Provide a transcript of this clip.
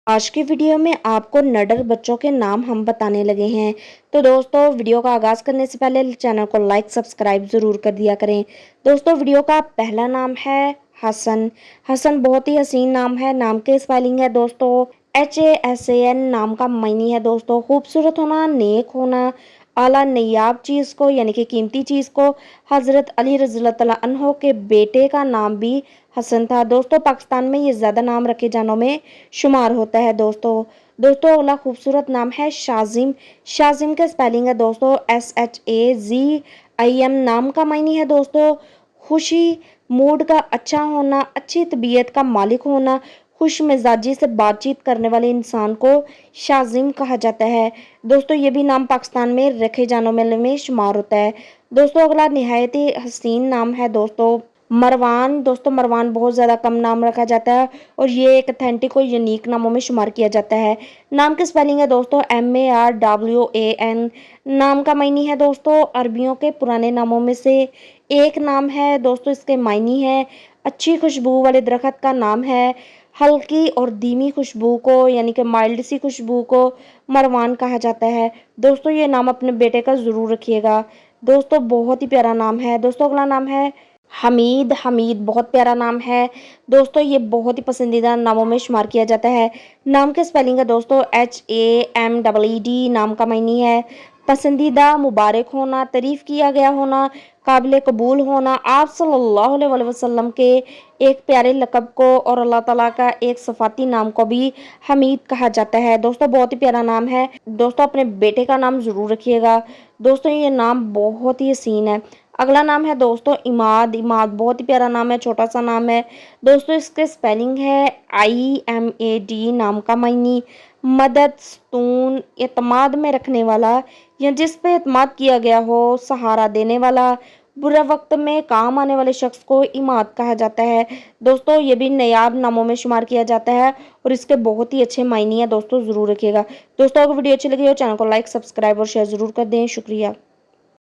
आज की वीडियो में आपको नडर बच्चों के नाम हम बताने लगे हैं। तो दोस्तों वीडियो का आगाज़ करने से पहले चैनल को लाइक सब्सक्राइब ज़रूर कर दिया करें। दोस्तों वीडियो का पहला नाम है हसन। हसन बहुत ही हसीन नाम है। नाम की स्पेलिंग है दोस्तों HASAN। नाम का मायने है दोस्तों खूबसूरत होना, नेक होना, आला नयाब चीज़ को यानी कि कीमती चीज़ को। हज़रत अली रज़ियल्लाहु तआला अन्हो के बेटे का नाम भी हसन था। दोस्तों पाकिस्तान में ये ज़्यादा नाम रखे जानों में शुमार होता है दोस्तों अगला खूबसूरत नाम है शाजिम। शाजिम का स्पेलिंग है दोस्तों SHAZIM। नाम का मायने है दोस्तों खुशी, मूड का अच्छा होना, अच्छी तबीयत का मालिक होना, खुश मिजाजी से बातचीत करने वाले इंसान को शाजिम कहा जाता है। दोस्तों ये भी नाम पाकिस्तान में रखे जाने वाले में शुमार होता है। दोस्तों अगला निहायत ही हसीन नाम है दोस्तों मरवान। दोस्तों मरवान बहुत ज़्यादा कम नाम रखा जाता है और ये एक अथेंटिक और यूनिक नामों में शुमार किया जाता है। नाम की स्पेलिंग है दोस्तों MARWAN। नाम का मायने है दोस्तों अरबियों के पुराने नामों में से एक नाम है दोस्तों। इसके मायने है अच्छी खुशबू वाले दरख्त का नाम है। हल्की और धीमी खुशबू को यानी कि माइल्ड सी खुशबू को मरवान कहा जाता है। दोस्तों ये नाम अपने बेटे का ज़रूर रखिएगा। दोस्तों बहुत ही प्यारा नाम है। दोस्तों अगला नाम है हमीद। हमीद बहुत प्यारा नाम है दोस्तों। ये बहुत ही पसंदीदा नामों में शुमार किया जाता है। नाम के स्पेलिंग है दोस्तों HAMEED। नाम का मायने है पसंदीदा, मुबारक होना, तारीफ किया गया होना, काबिल कबूल होना। आप सल्लल्लाहु अलैहि वसल्लम के एक प्यारे लक़ब को और अल्लाह ताला का एक सफ़ाती नाम को भी हमीद कहा जाता है। दोस्तों बहुत ही प्यारा नाम है। दोस्तों अपने बेटे का नाम ज़रूर रखिएगा। दोस्तों ये नाम बहुत ही हसीन है। अगला नाम है दोस्तों इमाद। इमाद बहुत ही प्यारा नाम है, छोटा सा नाम है दोस्तों। इसके स्पेलिंग है IMAD। नाम का मायने मदद, सुकून, एतमाद में रखने वाला या जिस पे एतमाद किया गया हो, सहारा देने वाला, बुरे वक्त में काम आने वाले शख्स को इमाद कहा जाता है। दोस्तों ये भी नायाब नामों में शुमार किया जाता है और इसके बहुत ही अच्छे मायने हैं दोस्तों, ज़रूर रखिएगा। दोस्तों अगर वीडियो अच्छी लगी हो चैनल को लाइक सब्सक्राइब और शेयर ज़रूर कर दें। शुक्रिया।